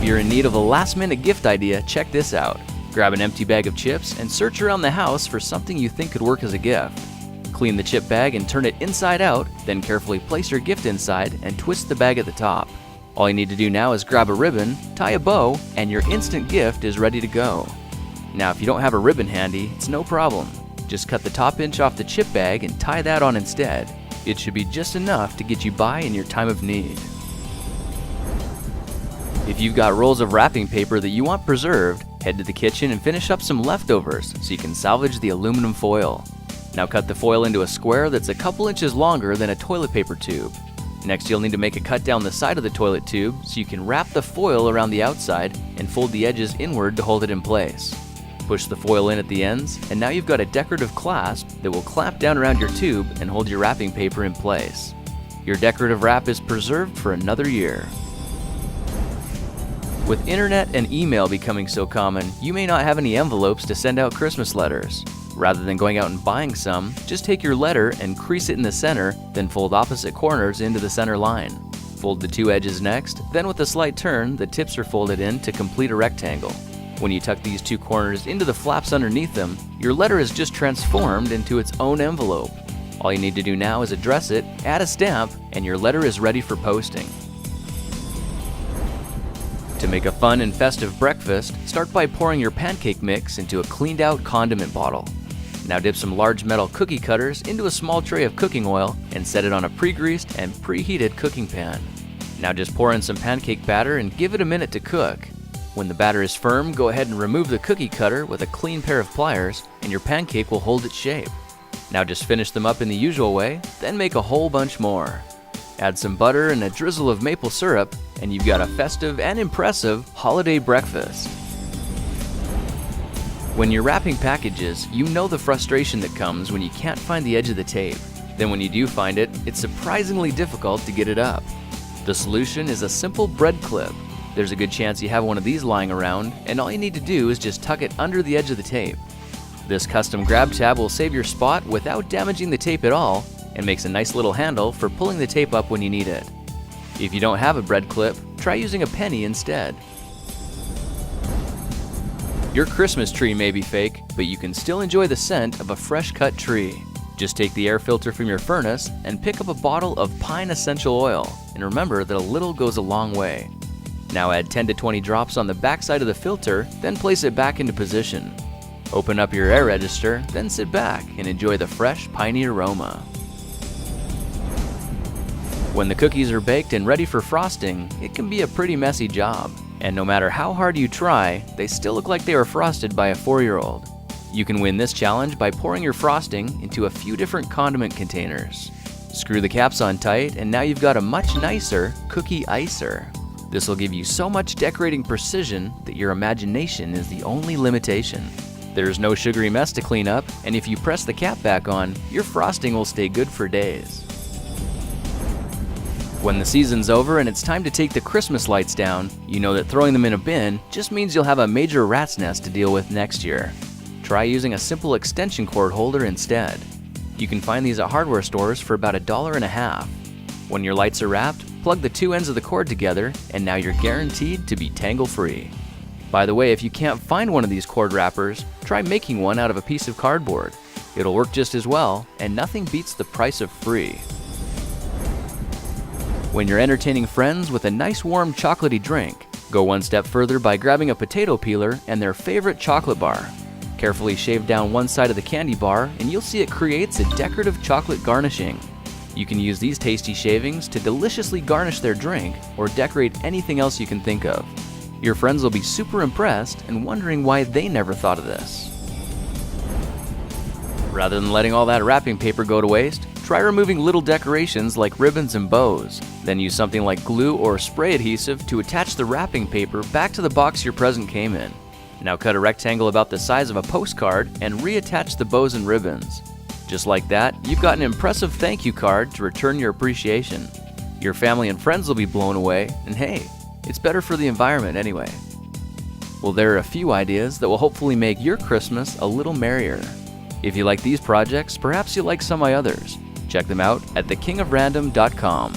If you're in need of a last-minute gift idea, check this out. Grab an empty bag of chips and search around the house for something you think could work as a gift. Clean the chip bag and turn it inside out, then carefully place your gift inside and twist the bag at the top. All you need to do now is grab a ribbon, tie a bow, and your instant gift is ready to go. Now, if you don't have a ribbon handy, it's no problem. Just cut the top inch off the chip bag and tie that on instead. It should be just enough to get you by in your time of need. If you've got rolls of wrapping paper that you want preserved, head to the kitchen and finish up some leftovers so you can salvage the aluminum foil. Now cut the foil into a square that's a couple inches longer than a toilet paper tube. Next, you'll need to make a cut down the side of the toilet tube so you can wrap the foil around the outside and fold the edges inward to hold it in place. Push the foil in at the ends, and now you've got a decorative clasp that will clamp down around your tube and hold your wrapping paper in place. Your decorative wrap is preserved for another year. With internet and email becoming so common, you may not have any envelopes to send out Christmas letters. Rather than going out and buying some, just take your letter and crease it in the center, then fold opposite corners into the center line. Fold the two edges next, then with a slight turn, the tips are folded in to complete a rectangle. When you tuck these two corners into the flaps underneath them, your letter is just transformed into its own envelope. All you need to do now is address it, add a stamp, and your letter is ready for posting. To make a fun and festive breakfast, start by pouring your pancake mix into a cleaned out condiment bottle. Now dip some large metal cookie cutters into a small tray of cooking oil and set it on a pre-greased and preheated cooking pan. Now just pour in some pancake batter and give it a minute to cook. When the batter is firm, go ahead and remove the cookie cutter with a clean pair of pliers and your pancake will hold its shape. Now just finish them up in the usual way, then make a whole bunch more. Add some butter and a drizzle of maple syrup, and you've got a festive and impressive holiday breakfast. When you're wrapping packages, you know the frustration that comes when you can't find the edge of the tape. Then when you do find it, it's surprisingly difficult to get it up. The solution is a simple bread clip. There's a good chance you have one of these lying around, and all you need to do is just tuck it under the edge of the tape. This custom grab tab will save your spot without damaging the tape at all, and makes a nice little handle for pulling the tape up when you need it. If you don't have a bread clip, try using a penny instead. Your Christmas tree may be fake, but you can still enjoy the scent of a fresh cut tree. Just take the air filter from your furnace and pick up a bottle of pine essential oil, and remember that a little goes a long way. Now add 10 to 20 drops on the back side of the filter, then place it back into position. Open up your air register, then sit back and enjoy the fresh, piney aroma. When the cookies are baked and ready for frosting, it can be a pretty messy job. And no matter how hard you try, they still look like they were frosted by a 4-year-old. You can win this challenge by pouring your frosting into a few different condiment containers. Screw the caps on tight, and now you've got a much nicer cookie icer. This will give you so much decorating precision that your imagination is the only limitation. There's no sugary mess to clean up, and if you press the cap back on, your frosting will stay good for days. When the season's over and it's time to take the Christmas lights down, you know that throwing them in a bin just means you'll have a major rat's nest to deal with next year. Try using a simple extension cord holder instead. You can find these at hardware stores for about $1.50. When your lights are wrapped, plug the two ends of the cord together, and now you're guaranteed to be tangle-free. By the way, if you can't find one of these cord wrappers, try making one out of a piece of cardboard. It'll work just as well, and nothing beats the price of free. When you're entertaining friends with a nice warm chocolatey drink, go one step further by grabbing a potato peeler and their favorite chocolate bar. Carefully shave down one side of the candy bar and you'll see it creates a decorative chocolate garnishing. You can use these tasty shavings to deliciously garnish their drink or decorate anything else you can think of. Your friends will be super impressed and wondering why they never thought of this. Rather than letting all that wrapping paper go to waste, try removing little decorations like ribbons and bows. Then use something like glue or spray adhesive to attach the wrapping paper back to the box your present came in. Now cut a rectangle about the size of a postcard and reattach the bows and ribbons. Just like that, you've got an impressive thank you card to return your appreciation. Your family and friends will be blown away, and hey, it's better for the environment anyway. Well, there are a few ideas that will hopefully make your Christmas a little merrier. If you like these projects, perhaps you'll like some of my others. Check them out at thekingofrandom.com.